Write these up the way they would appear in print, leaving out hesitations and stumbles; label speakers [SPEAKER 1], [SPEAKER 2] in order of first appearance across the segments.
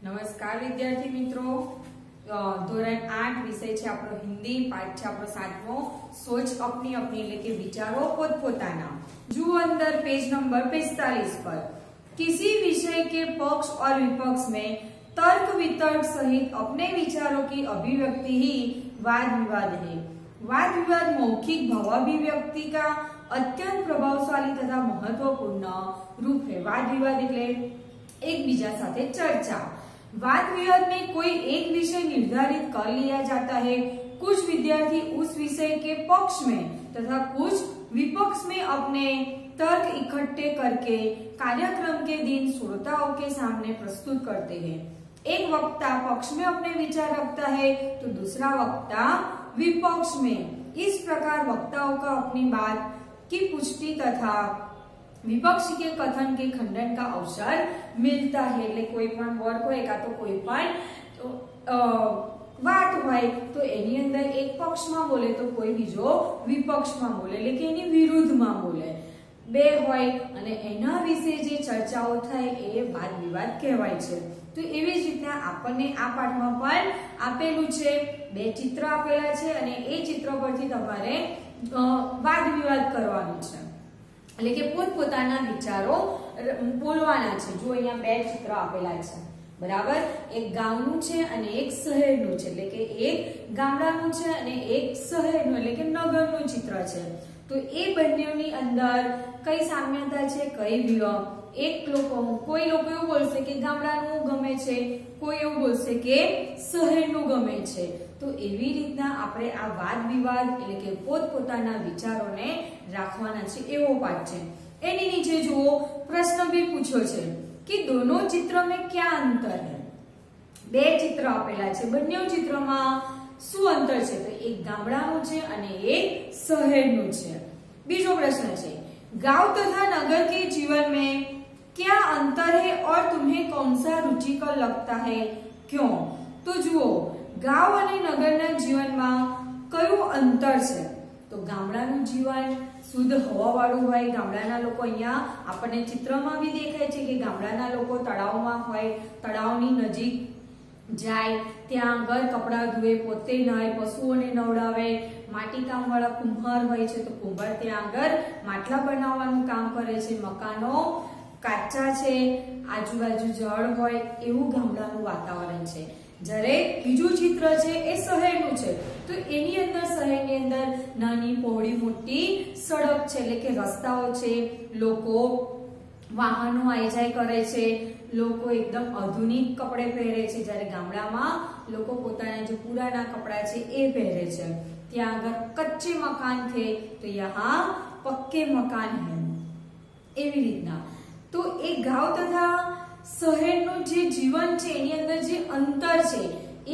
[SPEAKER 1] नमस्कार विद्यार्थी मित्रों, ધોરણ 8 વિષય છે આપણો હિન્દી, પાઠ છે આપણો 7મો સોચ अपनी अपनी એટલે કે વિચારો પોતપોતાના। જુઓ અંદર पेज नंबर 45 पर किसी विषय के पक्ष और विपक्ष में तर्क वितर्क सहित अपने विचारों की अभिव्यक्ति ही वाद विवाद है। वाद विवाद मौखिक भावाभिव्यक्ति का अत्यंत प्रभावशाली तथा महत्वपूर्ण रूप है। वाद विवाद એટલે एकबीजा साथे चर्चा। वाद विवाद में कोई एक विषय निर्धारित कर लिया जाता है। कुछ विद्यार्थी उस विषय के पक्ष में तथा कुछ विपक्ष में अपने तर्क इकट्ठे करके कार्यक्रम के दिन श्रोताओं के सामने प्रस्तुत करते हैं। एक वक्ता पक्ष में अपने विचार रखता है तो दूसरा वक्ता विपक्ष में। इस प्रकार वक्ताओं का अपनी बात की पुष्टि तथा विपक्षी के कथन के खंडन का अवसर मिलता है। એટલે કોઈ પણ વર્ગ હોય કાં તો કોઈ પણ વાત હોય તો એની અંદર એક પક્ષમાં બોલે તો કોઈ બીજો વિપક્ષમાં બોલે એટલે કે એની વિરુદ્ધમાં બોલે। બે હોય અને એના વિશે જે ચર્ચાઓ થાય એ વાદ વિવાદ કહેવાય છે। તો એવી જ રીતના આપણને આ પાઠમાં પણ આપેલું છે, બે ચિત્ર આપેલા છે અને એ ચિત્ર પરથી તમારે વાદ વિવાદ કરવાનો છે એટલે કે પોતપોતાના વિચારો બોલવાના છે। જો અહીંયા બે ચિત્ર આપેલા છે બરાબર, એક ગામનું છે અને એક શહેરનું છે એટલે કે એક ગામડાનું છે અને એક શહેરનું એટલે કે નગરનું ચિત્ર છે। તો એ બંનેની અંદર કઈ સામ્યતા છે, કઈ એક કોઈ લોકો એવું બોલશે કે ગામડાનું ગમે છે, કોઈ એવું બોલશે કે શહેરનું ગમે છે। તો એવી રીતના આપણે આ વાદ વિવાદ એટલે કે પોતપોતાના વિચારોને રાખવાના છે એવો પાઠ છે। એની નીચે જુઓ પ્રશ્ન બી પૂછ્યો છે કે दोनों चित्र में क्या अंतर है। બે ચિત્ર આપેલા છે, બંને ચિત્રમાં શું અંતર છે તો એક ગામડાનું છે અને એક શહેરનું છે। બીજો પ્રશ્ન છે गांव तथा नगर के जीवन में क्या अंतर है और तुम्हें कौन सा रुचिकर लगता है, क्यों। तो जुओ गांव અને નગરના જીવનમાં કયું અંતર છે તો ગામડાનું જીવન શુદ્ધ હવાવાળું હોય। ગામડાના લોકો અહીંયા આપણને ચિત્રમાં બી દેખાય છે કે ગામડાના લોકો તળાવમાં હોય, તળાવની નજીક જાય, ત્યાં આગળ કપડાં ધોવે, પોતે નાય, પશુઓને નવડાવે। માટીકામ વાળા કુંભાર હોય છે તો કુંભાર ત્યાં આગળ માટલા બનાવવાનું કામ કરે છે। મકાનો કાચા છે, આજુબાજુ જળ હોય એવું ગામડાનું વાતાવરણ છે। જ્યારે બીજું ચિત્ર છે એ શહેરનું છે તો એની અંદર શહેરની અંદર નાની પહોળી મોટી સડક છે એટલે કે રસ્તાઓ છે, લોકો વાહનો આઈ જાય કરે છે, લોકો એકદમ આધુનિક કપડે પહેરે છે, જ્યારે ગામડામાં લોકો પોતાના જે પુરાના કપડા છે એ પહેરે છે। ત્યાં આગળ કચ્ચે મકાન થે તો યહાં પક્કે મકાન હે। એવી રીતના તો એ ગાંવ તથા શહેરનું જે જીવન છે એની અંદર જે અંતર છે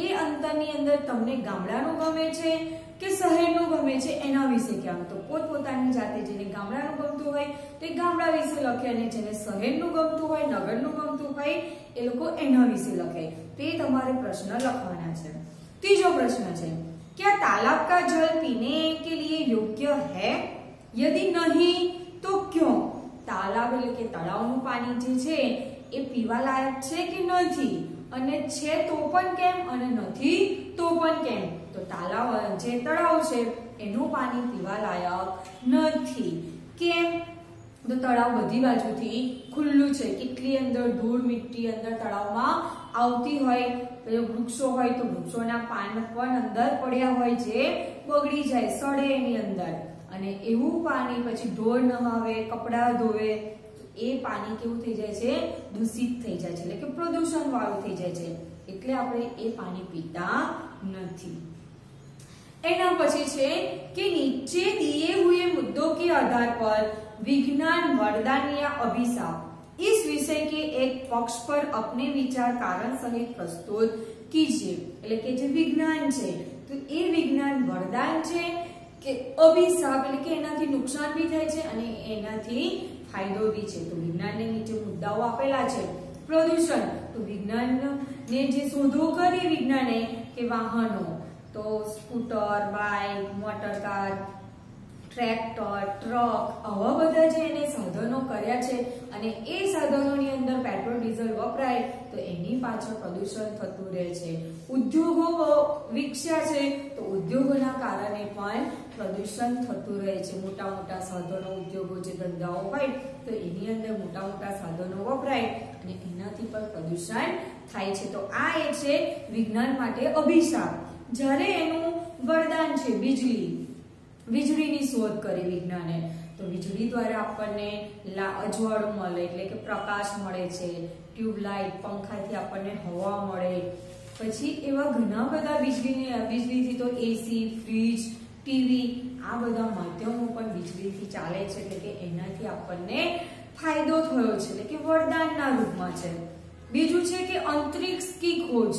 [SPEAKER 1] એ અંતરની અંદર તમને ગામડાનું ગમે છે કે શહેરનું ગમે છે એના વિશે કહેવાનું। તો પોતપોતાની જાતે જેને ગામડાનું ગમતું હોય તો એ ગામડા વિશે લખે અને જેને શહેરનું ગમતું હોય, નગરનું ગમતું હોય એ લોકો એના વિશે લખે। તો એ તમારે પ્રશ્ન લખવાના છે। ત્રીજો પ્રશ્ન છે क्या तालाब का जल पीने के लिए योग्य है, यदि नहीं तो क्यों। तालाब એટલે કે તળાવનું પાણી જે છે એ પીવા લાયક છે કે નથી, અને છે તો પણ કેમ અને નથી તો પણ કેમ। તો તળાવ જે તળાવ છે એનું પાણી પીવા લાયક નથી। કેમ તો તળાવ બધી બાજુથી ખુલ્લું છે, કેટલી અંદર ધૂળ મિટ્ટી અંદર તળાવમાં આવતી હોય, વૃક્ષો હોય તો વૃક્ષોના પાન પણ અંદર પડ્યા હોય જે બગડી જાય, સડે એની અંદર, અને એવું પાણી પછી ઢોર નહાવે, કપડા ધોવે એ પાણી કેવું થઈ જાય છે, દૂષિત થઈ જાય છે એટલે કે પ્રદૂષણ વાળું થઈ જાય છે, એટલે આપણે એ પાણી પીતા નથી। એના પછી છે કે નીચે दिए हुए मुद्दों के आधार पर विज्ञान वरदान या अभिशाप इस विषय के एक पक्ष पर अपने विचार कारण सहित प्रस्तुत कीजिए। એટલે કે જે વિજ્ઞાન છે તો એ વિજ્ઞાન વરદાન છે કે અભિશાપ એટલે કે એનાથી નુકસાન બી થાય છે અને એનાથી ફાયદો બી છે। તો વિજ્ઞાનને નીચે મુદ્દાઓ આપેલા છે। પ્રદૂષણ તો વિજ્ઞાનને જે શોધો કરી વિજ્ઞાને કે વાહનો તો scooter, bike, motor car, tractor, truck આવા બધા જે એને સાધનો કર્યા છે અને એ સાધનોની અંદર પેટ્રોલ ડીઝલ વપરાય તો એની પાછળ પ્રદૂષણ થતું રહે છે. ઉદ્યોગો વિકસ્યા છે તો ઉદ્યોગોના કારણે પણ પ્રદૂષણ થતું રહે છે. મોટા મોટા સાધનો, ઉદ્યોગો, જે ધંધાઓ હોય તો એની અંદર મોટા મોટા સાધનો વપરાય અને એનાથી પણ પ્રદૂષણ થાય છે. તો આ એ છે વિજ્ઞાન માટે અભિશાપ. જ્યારે એનું વરદાન છે વીજળીની શોધ કરી વિજ્ઞાને, તો વીજળી દ્વારા આપણને અજવાળું મળે એટલે કે પ્રકાશ મળે છે. ટ્યુબલાઇટ, પંખાથી આપણને હવા મળે. પછી એવા ઘણા બધા વીજળીથી તો એસી, ફ્રીજ, ટીવી આ બધા માધ્યમો પણ વીજળીથી ચાલે છે. એટલે કે એનાથી આપણને ફાયદો થયો છે, એટલે કે વરદાનના રૂપમાં છે. બીજું છે કે અંતરિક્ષ કી ખોજ.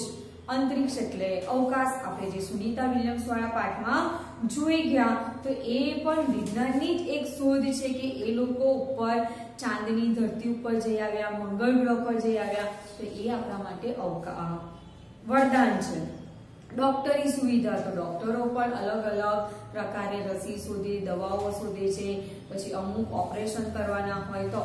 [SPEAKER 1] અંતરિક્ષ એટલે અવકાશ. આપણે જે સુનીતા વિલિયમ્સ વાળા પાઠમાં જોઈ ગયા તો એ પણ વિજ્ઞાનની જ એક શોધ છે કે એ લોકો ઉપર ચાંદની ધરતી ઉપર જઈ આવ્યા, મંગળ ગ્રહ પર જઈ આવ્યા. તો એ આપણા માટે વરદાન છે. ડોક્ટરી સુવિધા, તો ડોક્ટરો પણ અલગ અલગ પ્રકારે રસી શોધે, દવાઓ શોધે છે. પછી અમુક ઓપરેશન કરવાના હોય તો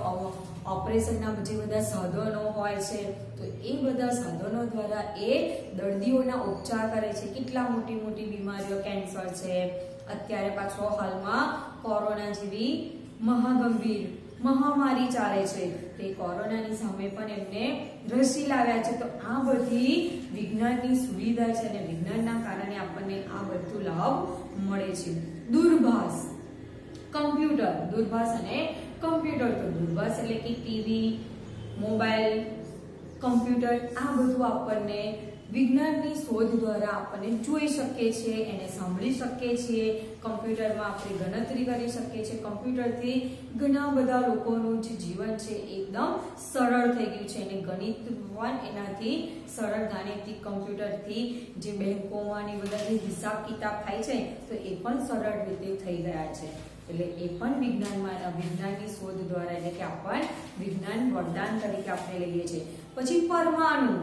[SPEAKER 1] ઓપરેશનના જે બધા સાધનો હોય છે તો એ બધા સાધનો દ્વારા એ દર્દીઓના ઉપચાર કરે છે. કેટલા મોટી મોટી બીમારીઓ, કેન્સર છે, અત્યારે પાછો હાલમાં કોરોના જેવી મહાગંભીર મહામારી ચાલે છે, તે કોરોનાની સામે પણ એમને રસી લાવ્યા છે. તો આ બધી વિજ્ઞાનની સુવિધા છે અને વિજ્ઞાનના કારણે આપણને આ બધું લાભ મળે છે. દૂરભાષ, કમ્પ્યુટર, દૂરભાષ અને કમ્પ્યુટર. તો દૂરભાષ એટલે કે ટીવી, મોબાઈલ, કમ્પ્યુટર આ બધું આપણને વિજ્ઞાનની શોધ દ્વારા આપણને જોઈ શકીએ છીએ, એને સાંભળી શકીએ છીએ. કમ્પ્યુટરમાં આપણે ગણતરી કરી શકીએ છીએ. કમ્પ્યુટરથી ઘણા બધા લોકોનું જે જીવન છે એકદમ સરળ થઈ ગયું છે અને ગણિત પણ એનાથી સરળ. ગાણિતિક કમ્પ્યુટરથી જે બેંકોમાં બધા જે હિસાબ કિતાબ થાય છે તો એ પણ સરળ રીતે થઈ ગયા છે. એટલે એ પણ વિજ્ઞાનની શોધ દ્વારા, એટલે કે આપણને વિજ્ઞાન વરદાન તરીકે આપણે લઈએ છીએ. પછી પરમાણુ,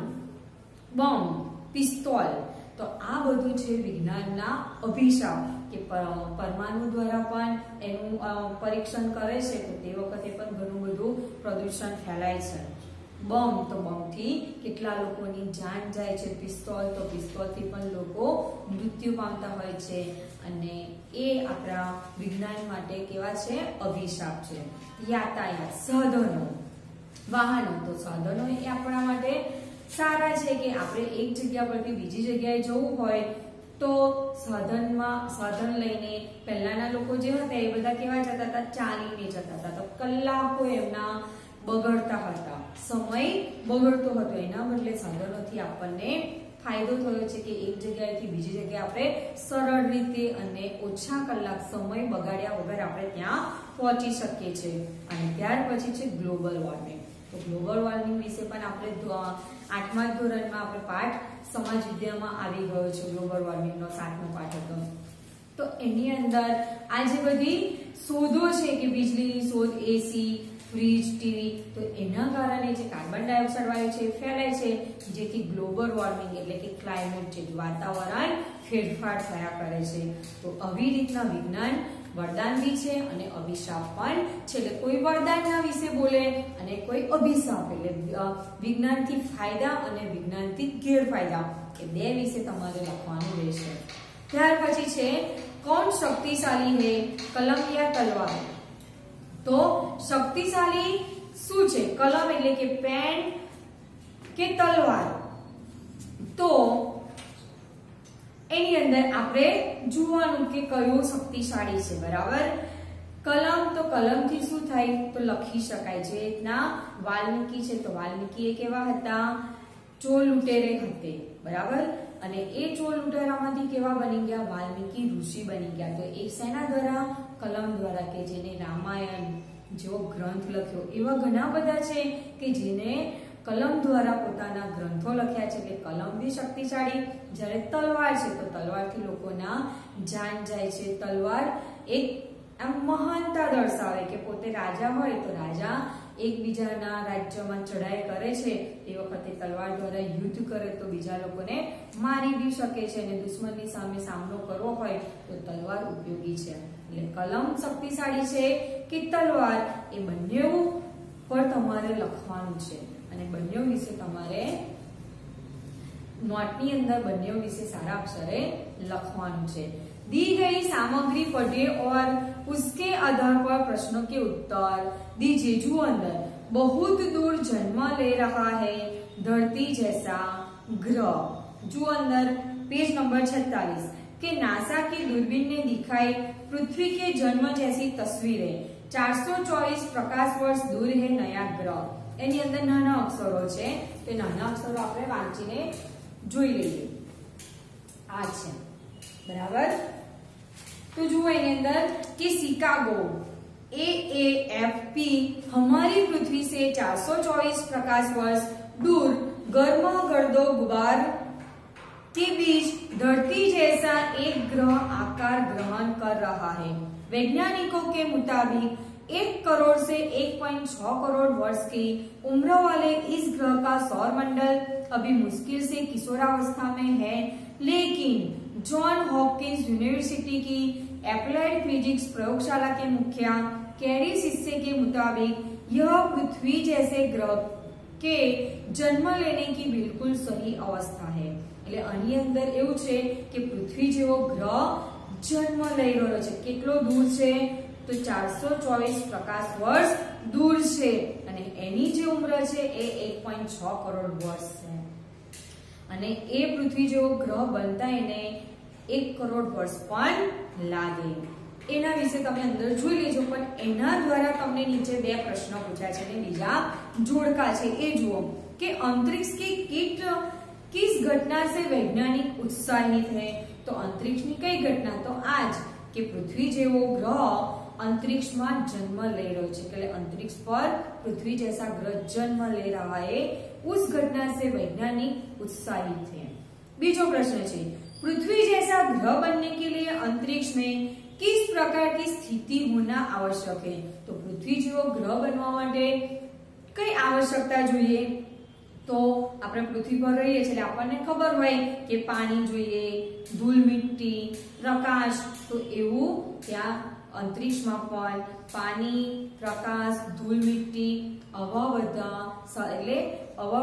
[SPEAKER 1] બોમ્બ, પિસ્તોલ, તો આ બધું છે વિજ્ઞાનના અભિશાપ કે પરમાણુ દ્વારા પણ એનું પરીક્ષણ કરે છે તો તે વખતે પણ ઘણું બધું પ્રદૂષણ ફેલાય છે. બોમ્બ, તો બોમ્બથી કેટલા લોકોની જાન જાય છે. પિસ્તોલ, તો પિસ્તોલથી પણ લોકો મૃત્યુ પામતા હોય છે અને એ આપણા વિજ્ઞાન માટે કેવા છે? અભિશાપ છે. યાતાયાત, સાધનો, વાહનો, તો સાધનો એ આપણા માટે સારા છે કે આપણે એક જગ્યા પરથી બીજી જગ્યાએ જવું હોય તો સાધન લઈને, પહેલાના લોકો જે હતા એ બધા કેવા જતા હતા? ચાલીને જતા હતા. તો કલાકો એમના બગડતા હતા, સમય બગડતો હતો. એના બદલે સાધનોથી આપણને ફાયદો થયો છે કે એક જગ્યાએથી બીજી જગ્યાએ આપણે સરળ રીતે અને ઓછા કલાક સમય બગાડ્યા વગર આપણે ત્યાં પહોંચી શકીએ છીએ. અને ત્યાર પછી છે ગ્લોબલ વોર્મિંગ. તો ગ્લોબલ વોર્મિંગ વિશે પણ આપણે 8મા ધોરણમાં આપણે પાઠ સમાજ વિદ્યામાં આવી ગયો છે. ગ્લોબલ વોર્મિંગનો 7મો પાઠ હતો. તો એની અંદર આ જે બધી શોધો છે કે વીજળીની શોધ, એસી, ફ્રીજ, ટીવી, તો એના કારણે જે કાર્બન ડાયોક્સાઇડ વાયુ છે ફેલાય છે, જેથી ગ્લોબલ વોર્મિંગ એટલે કે ક્લાઇમેટ ચેન્જ, વાતાવરણ ફેરફાર થયા કરે છે. તો આવી રીતના વિજ્ઞાન વરદાન બી છે અને અભિશાપ પણ છે. એટલે કોઈ વરદાનના વિશે બોલે અને કોઈ અભિશાપ, એટલે વિજ્ઞાનથી ફાયદા અને વિજ્ઞાનથી ગેરફાયદા, એ બે વિશે તમારે લખવાનું રહેશે. ત્યાર પછી છે કોણ શક્તિશાળી હે, કલમ યા તલવાર. તો શક્તિશાળી શું છે? કલમ એટલે કે પેન કે તલવાર. તો એની અંદર આપણે જોવાનું કે કયું શક્તિશાળી છે. બરાબર. કલમ, તો કલમથી શું થાય? તો લખી શકાય. જે રીતના વાલ્મીકી છે, તો વાલ્મીકી કેવા હતા? ચોર લૂંટેરે હતા. બરાબર. અને એ ચોર લૂંટેરામાંથી કેવા બની ગયા? વાલ્મીકી ઋષિ બની ગયા. તો એ શેના દ્વારા? કલમ દ્વારા, કે જેને રામાયણ જેવો ગ્રંથ લખ્યો. એવા ઘણા બધા છે કે જેને કલમ દ્વારા પોતાના ગ્રંથો લખ્યા છે. કે કલમ બી શક્તિશાળી. જ્યારે તલવાર છે, તો તલવારથી લોકોના જાન જાય છે. તલવાર એક આમ મહાનતા દર્શાવે કે પોતે રાજા હોય તો રાજા એકબીજાના રાજ્યમાં ચઢાઈ કરે છે એ વખતે તલવાર દ્વારા યુદ્ધ કરે તો બીજા લોકોને મારી બી શકે છે અને દુશ્મનની સામે સામનો કરવો હોય તો તલવાર ઉપયોગી છે. એટલે કલમ શક્તિશાળી છે કે તલવાર એ બંને પર તમારે લખવાનું છે અને બંને વિશે તમારે नोट अंदर बन्ने विषय सारा अक्षरे लखवानु छे. दी गई सामग्री पढ़े और उसके आधार पर प्रश्नों के उत्तर दीजिए. जो अंदर बहुत दूर जन्म ले रहा है धरती जैसा ग्रह. जो अंदर पेज नंबर 46 के नासा की दूरबीन ने दिखाई पृथ्वी के जन्म जैसी तस्वीरें. 424 प्रकाश वर्ष दूर है नया ग्रह. एनी अंदर नाना अक्षरो छे ते नाना अक्षरो आपणे वांचीने જોઈ લઈએ. આ છે બરાબર. तो जुओ एनी अंदर कि शिकागो AAFP हमारी पृथ्वी से 424 प्रकाश वर्ष दूर गर्मागर्दो गुबार के बीच धरती जैसा एक ग्रह आकार ग्रहण कर रहा है. वैज्ञानिकों के मुताबिक 1 करोड़ से 1.6 करोड़ वर्ष की उम्र वाले इस ग्रह का सौर मंडल अभी मुश्किल से किशोरावस्था में है, लेकिन जॉन हॉपकिंस यूनिवर्सिटी की एप्लाइड फिजिक्स प्रयोगशाला के मुखिया कैरी सिस्से के मुताबिक यह पृथ्वी जैसे ग्रह के जन्म लेने की बिल्कुल सही अवस्था है. એટલે આની અંદર એવું છે કે પૃથ્વી જેવો ગ્રહ જન્મ લઈ રહ્યો છે. કેટલો દૂર છે તો 424 પ્રકાશ વર્ષ દૂર છે અને એની જે ઉંમર છે એ 1.6 કરોડ વર્ષ છે અને એ પૃથ્વી જેવો ગ્રહ બનતા એને 1 કરોડ વર્ષ પણ લાગે. એના વિશે તમે અંદર જોઈ લેજો. પણ એના દ્વારા તમને નીચે બે પ્રશ્નો પૂછ્યા છે અને બીજા જોડકા છે એ જુઓ કે अंतरिक्ष की किस घटना से वैज्ञानिक उत्साहित है. तो अंतरिक्ष ની કઈ ઘટના તો આજ કે પૃથ્વી જેવો ગ્રહ अंतरिक्ष में जन्म ले रहा है. એટલે अंतरिक्ष पर पृथ्वी जैसा ग्रह जन्म ले रहा है. उस घटना से वैज्ञानिक उत्साहित है. बीजो प्रश्न है पृथ्वी जैसा ग्रह बनने के लिए अंतरिक्ष में किस प्रकार की स्थिति होना आवश्यक है. तो पृथ्वी જેવો ગ્રહ બનવા માટે કઈ આવશ્યકતા જોઈએ તો આપણે પૃથ્વી પર રહીએ છીએ એટલે આપણને ખબર હોય કે પાણી જોઈએ, ધૂળ મિટ્ટી, પ્રકાશ. તો એવું ત્યાં अंतरिक्षમાં પણ પાણી, પ્રકાશ, ધૂળ મિટ્ટી આવા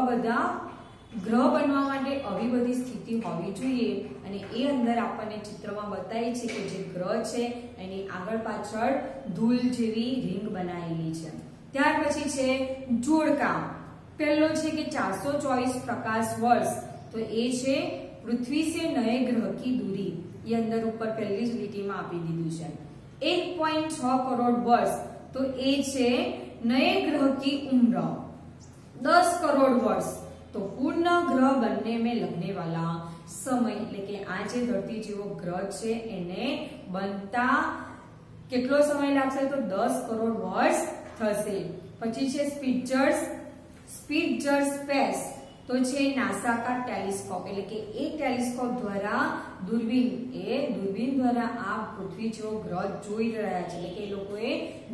[SPEAKER 1] બધા ગ્રહ બનવા માટે આવી બધી સ્થિતિ હોવી જોઈએ અને એ અંદર આપણને ચિત્રમાં બતાવી છે કે જે ગ્રહ છે એની આગળ પાછળ ધૂળ જેવી રિંગ બનાવેલી છે. ત્યાર પછી છે જોડકા. પહેલો છે કે 424 પ્રકાશ વર્ષ. તો એ છે પૃથ્વી से नए ग्रह की दूरी. ये अंदर ऊपर पहली જ લીટીમાં આપી દીધું છે. 1.6 करोड़ वर्ष. तो ये छे नए ग्रह की उम्र. 10 करोड़ वर्ष तो पूर्ण ग्रह बनने में लगने वाला समय. એટલે કે આ જે ધરતી જેવો ગ્રહ છે એને બનતા કેટલો સમય લાગશે તો 10 કરોડ વર્ષ થશે. પછી છે સ્પિટ્ઝર સ્પેસ. तो छे नासा का टेलीस्कोप. એટલે કે એક ટેલિસ્કોપ દ્વારા દૂરબીન દ્વારા આ પૃથ્વી જેવો ગ્રહ જોઈ રહ્યા છે. એટલે કે એ લોકોએ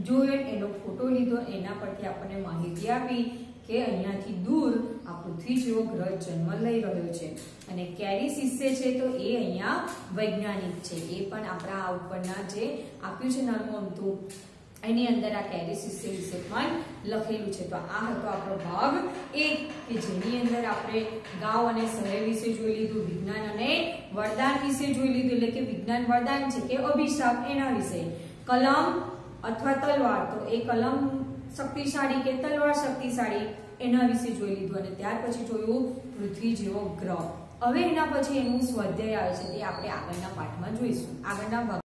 [SPEAKER 1] જોયો, એનો ફોટો લીધો, એના પરથી આપણને માહિતી આપી કે અહીંયાથી दूर આ પૃથ્વી જેવો ગ્રહ જન્મ લઈ રહ્યો છે. અને કેરી સિસ્સે છે તો એ અહીંયા વૈજ્ઞાનિક છે. એ પણ આપણા આ ઉપરના જે આપ્યું છે નાનું અમથું એની અંદર આ કેરી સિસ્સે વિશે પણ લખેલું છે. તો આ હતો આપણો ભાગ 1 કે જેની અંદર આપણે ગાંવ અને શહેર વિશે જોઈ લીધું, વિજ્ઞાન અને વરદાન વિશે જોઈ લીધું. એટલે કે વિજ્ઞાન વરદાન છે કે અભિશાપ એના વિશે. કલમ અથવા તલવાર. તો એ કલમ શક્તિશાળી કે તલવાર શક્તિશાળી એના વિશે જોઈ લીધું અને ત્યાર પછી જોયું પૃથ્વી જેવો ગ્રહ. હવે એના પછી એનું સ્વાધ્યાય આવે છે તે આપણે આગળના પાઠમાં જોઈશું. આગળના